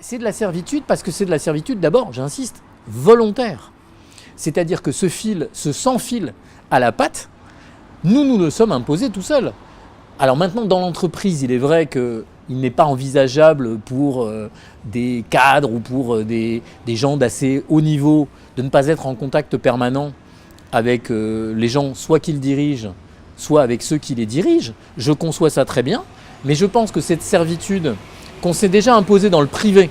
C'est de la servitude parce que c'est de la servitude d'abord, j'insiste, volontaire. C'est-à-dire que ce fil, ce sans-fil à la patte, nous le sommes imposés tout seuls. Alors maintenant, dans l'entreprise, il est vrai qu'il n'est pas envisageable pour des cadres ou pour des gens d'assez haut niveau de ne pas être en contact permanent avec les gens, soit qu'ils dirigent, soit avec ceux qui les dirigent. Je conçois ça très bien, mais je pense que cette servitude qu'on s'est déjà imposée dans le privé,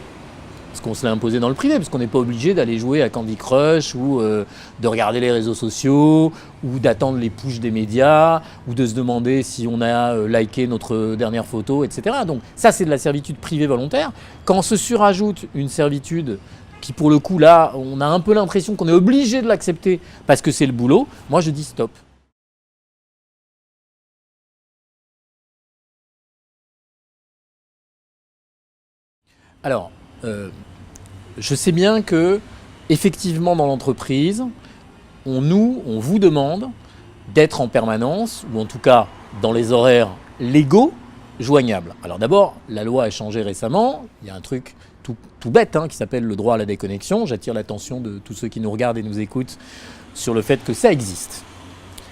parce qu'on se l'a imposé dans le privé, parce qu'on n'est pas obligé d'aller jouer à Candy Crush ou de regarder les réseaux sociaux ou d'attendre les pushs des médias ou de se demander si on a liké notre dernière photo, etc. Donc ça, c'est de la servitude privée volontaire. Quand se surajoute une servitude qui, pour le coup, là, on a un peu l'impression qu'on est obligé de l'accepter parce que c'est le boulot, moi je dis stop. Alors, je sais bien que, effectivement, dans l'entreprise, on vous demande d'être en permanence, ou en tout cas dans les horaires légaux, joignables. Alors d'abord, la loi a changé récemment, il y a un truc tout bête qui s'appelle le droit à la déconnexion. J'attire l'attention de tous ceux qui nous regardent et nous écoutent sur le fait que ça existe.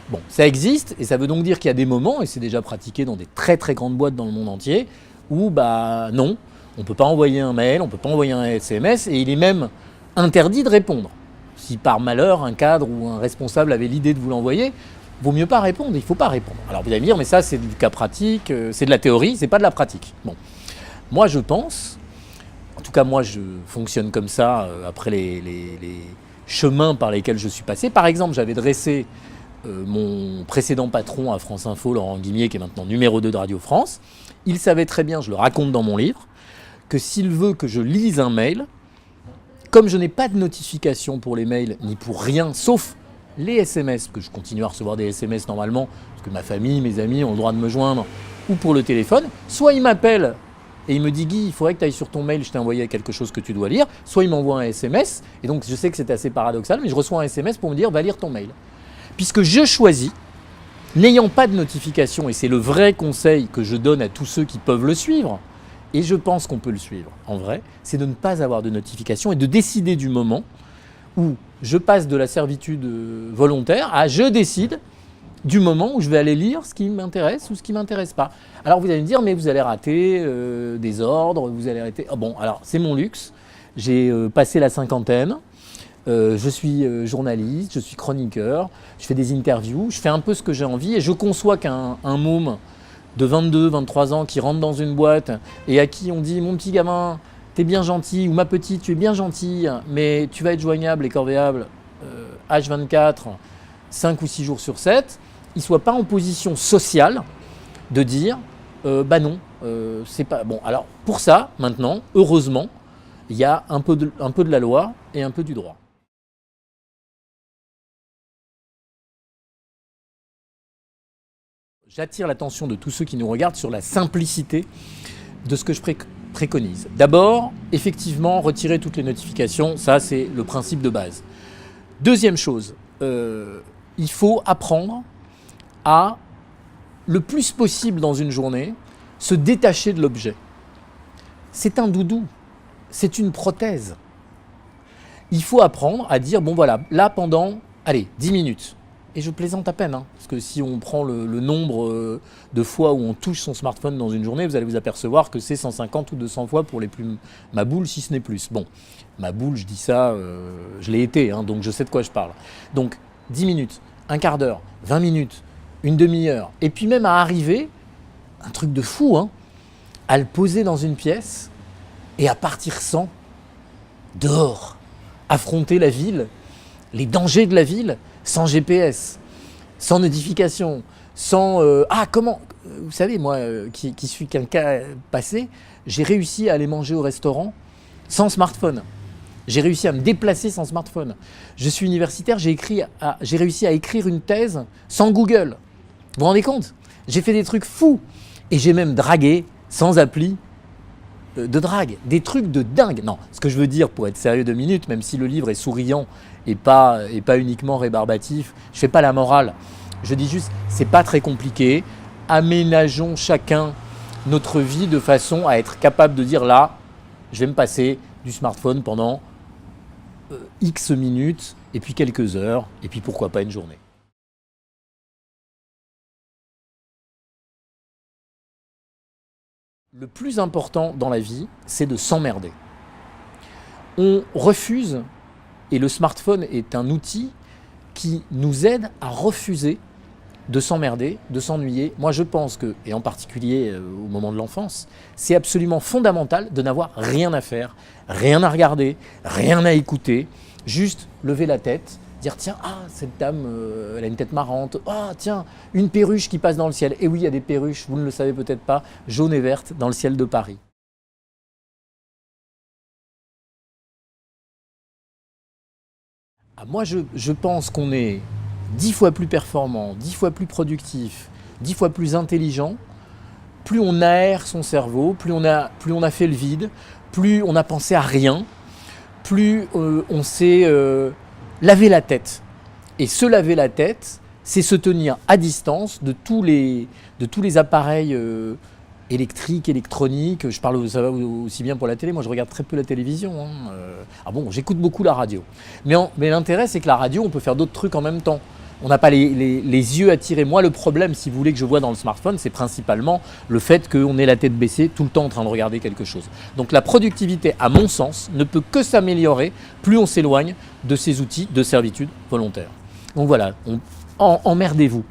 Bon, ça existe, et ça veut donc dire qu'il y a des moments, et c'est déjà pratiqué dans des très très grandes boîtes dans le monde entier, où non, on ne peut pas envoyer un mail, on ne peut pas envoyer un SMS, et il est même interdit de répondre. Si par malheur, un cadre ou un responsable avait l'idée de vous l'envoyer, vaut mieux pas répondre, il ne faut pas répondre. Alors vous allez me dire, mais ça c'est du cas pratique, c'est de la théorie, c'est pas de la pratique. Bon, moi je pense, en tout cas moi je fonctionne comme ça après les chemins par lesquels je suis passé. Par exemple, j'avais dressé mon précédent patron à France Info, Laurent Guimier, qui est maintenant numéro 2 de Radio France. Il savait très bien, je le raconte dans mon livre, que s'il veut que je lise un mail, comme je n'ai pas de notification pour les mails, ni pour rien, sauf les SMS, que je continue à recevoir des SMS normalement, parce que ma famille, mes amis ont le droit de me joindre, ou pour le téléphone, soit il m'appelle et il me dit « Guy, il faudrait que tu ailles sur ton mail, je t'ai envoyé quelque chose que tu dois lire », soit il m'envoie un SMS, et donc je sais que c'est assez paradoxal, mais je reçois un SMS pour me dire « Va lire ton mail ». Puisque je choisis, n'ayant pas de notification, et c'est le vrai conseil que je donne à tous ceux qui peuvent le suivre, et je pense qu'on peut le suivre en vrai, c'est de ne pas avoir de notification et de décider du moment où je passe de la servitude volontaire à je décide du moment où je vais aller lire ce qui m'intéresse ou ce qui ne m'intéresse pas. Alors vous allez me dire, mais vous allez rater des ordres, vous allez rater... Ah bon, alors c'est mon luxe, j'ai passé la cinquantaine, je suis journaliste, je suis chroniqueur, je fais des interviews, je fais un peu ce que j'ai envie et je conçois qu'un môme de 22, 23 ans qui rentre dans une boîte et à qui on dit « Mon petit gamin, t'es bien gentil » ou « Ma petite, tu es bien gentille, mais tu vas être joignable et corvéable H24, 5 ou 6 jours sur 7 », il ne soit pas en position sociale de dire non, c'est pas... Bon, alors pour ça, maintenant, heureusement, il y a un peu de la loi et un peu du droit. J'attire l'attention de tous ceux qui nous regardent sur la simplicité de ce que je préconise. D'abord, effectivement, retirer toutes les notifications, ça c'est le principe de base. Deuxième chose, il faut apprendre à, le plus possible dans une journée, se détacher de l'objet. C'est un doudou, c'est une prothèse. Il faut apprendre à dire, bon voilà, là pendant, 10 minutes. Et je plaisante à peine, parce que si on prend le nombre de fois où on touche son smartphone dans une journée, vous allez vous apercevoir que c'est 150 ou 200 fois pour les plus ma boule, si ce n'est plus. Bon, ma boule, je dis ça, je l'ai été, donc je sais de quoi je parle. Donc 10 minutes, un quart d'heure, 20 minutes, une demi-heure, et puis même à arriver, un truc de fou, à le poser dans une pièce et à partir sans, dehors, affronter la ville, les dangers de la ville, sans GPS, sans notification, sans... comment... Vous savez, moi, qui suis quelqu'un passé, j'ai réussi à aller manger au restaurant sans smartphone. J'ai réussi à me déplacer sans smartphone. Je suis universitaire, j'ai réussi à écrire une thèse sans Google. Vous vous rendez compte ? J'ai fait des trucs fous. Et j'ai même dragué sans appli de drague. Des trucs de dingue. Non, ce que je veux dire, pour être sérieux 2 minutes, même si le livre est souriant et pas uniquement rébarbatif, je ne fais pas la morale. Je dis juste, c'est pas très compliqué. Aménageons chacun notre vie de façon à être capable de dire là, je vais me passer du smartphone pendant X minutes, et puis quelques heures, et puis pourquoi pas une journée. Le plus important dans la vie, c'est de s'emmerder. On refuse, et le smartphone est un outil qui nous aide à refuser de s'emmerder, de s'ennuyer. Moi, je pense que, et en particulier au moment de l'enfance, c'est absolument fondamental de n'avoir rien à faire, rien à regarder, rien à écouter, juste lever la tête, dire tiens, ah, cette dame, elle a une tête marrante, ah, tiens, une perruche qui passe dans le ciel. Et oui, il y a des perruches, vous ne le savez peut-être pas, jaunes et vertes dans le ciel de Paris. Ah, moi, je pense qu'on est 10 fois plus performant, 10 fois plus productif, 10 fois plus intelligent, plus on aère son cerveau, plus on a fait le vide, plus on a pensé à rien, plus on s'est lavé la tête. Et se laver la tête, c'est se tenir à distance de tous les appareils électriques, électroniques. Je parle, ça va aussi bien pour la télé. Moi, je regarde très peu la télévision. Ah bon, j'écoute beaucoup la radio. Mais l'intérêt, c'est que la radio, on peut faire d'autres trucs en même temps. On n'a pas les yeux attirés. Moi, le problème, si vous voulez, que je vois dans le smartphone, c'est principalement le fait qu'on ait la tête baissée tout le temps en train de regarder quelque chose. Donc la productivité, à mon sens, ne peut que s'améliorer plus on s'éloigne de ces outils de servitude volontaire. Donc voilà, emmerdez-vous.